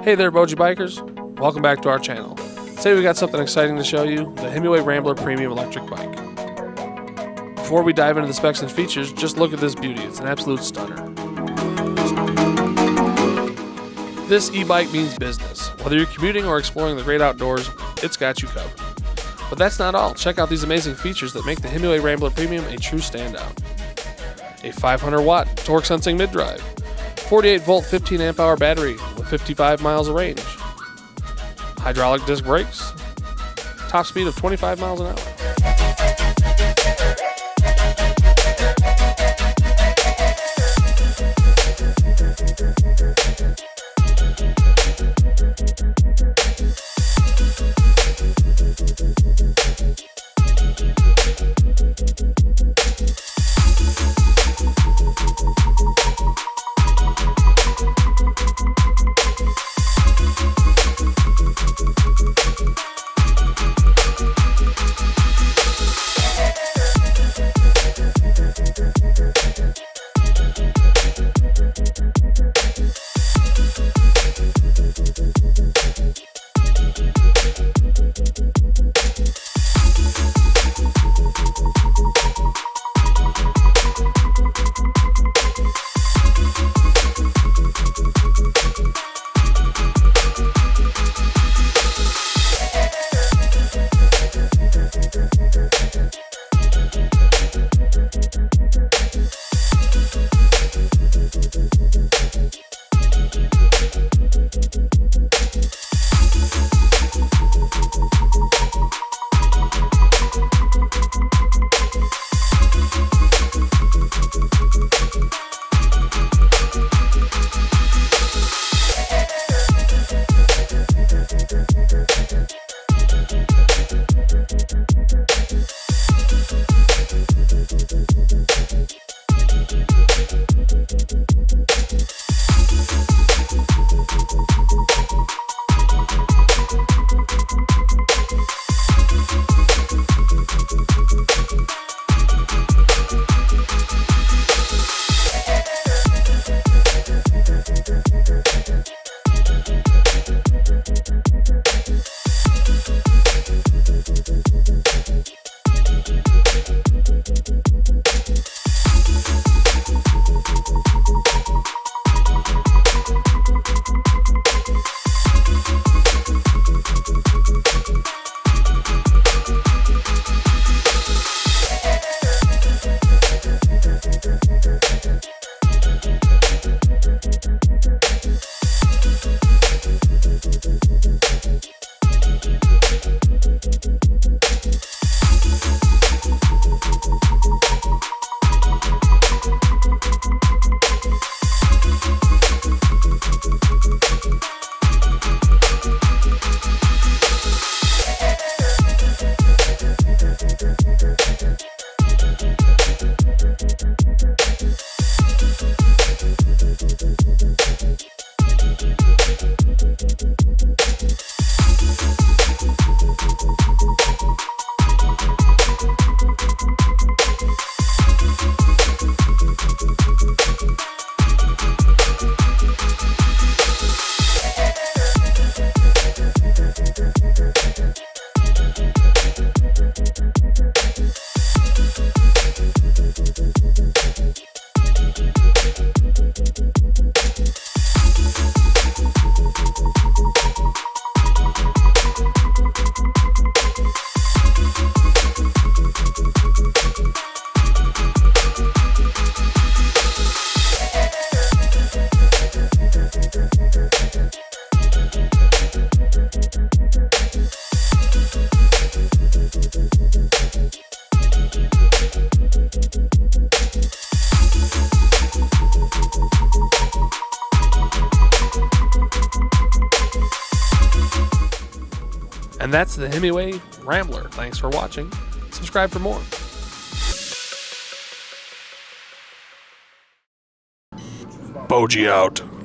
Hey there, BOJ-E-Bikers. Welcome back to our channel. Today we got something exciting to show you, the Himiway Rambler Premium Electric Bike. Before we dive into the specs and features, just look at this beauty. It's an absolute stunner. This e-bike means business. Whether you're commuting or exploring the great outdoors, it's got you covered. But that's not all. Check out these amazing features that make the Himiway Rambler Premium a true standout. A 500 watt torque sensing mid-drive, 48 volt 15 amp hour battery with 55 miles of range, hydraulic disc brakes, top speed of 25 miles an hour. And that's the Himiway Rambler. Thanks for watching. Subscribe for more. BOJ-E out.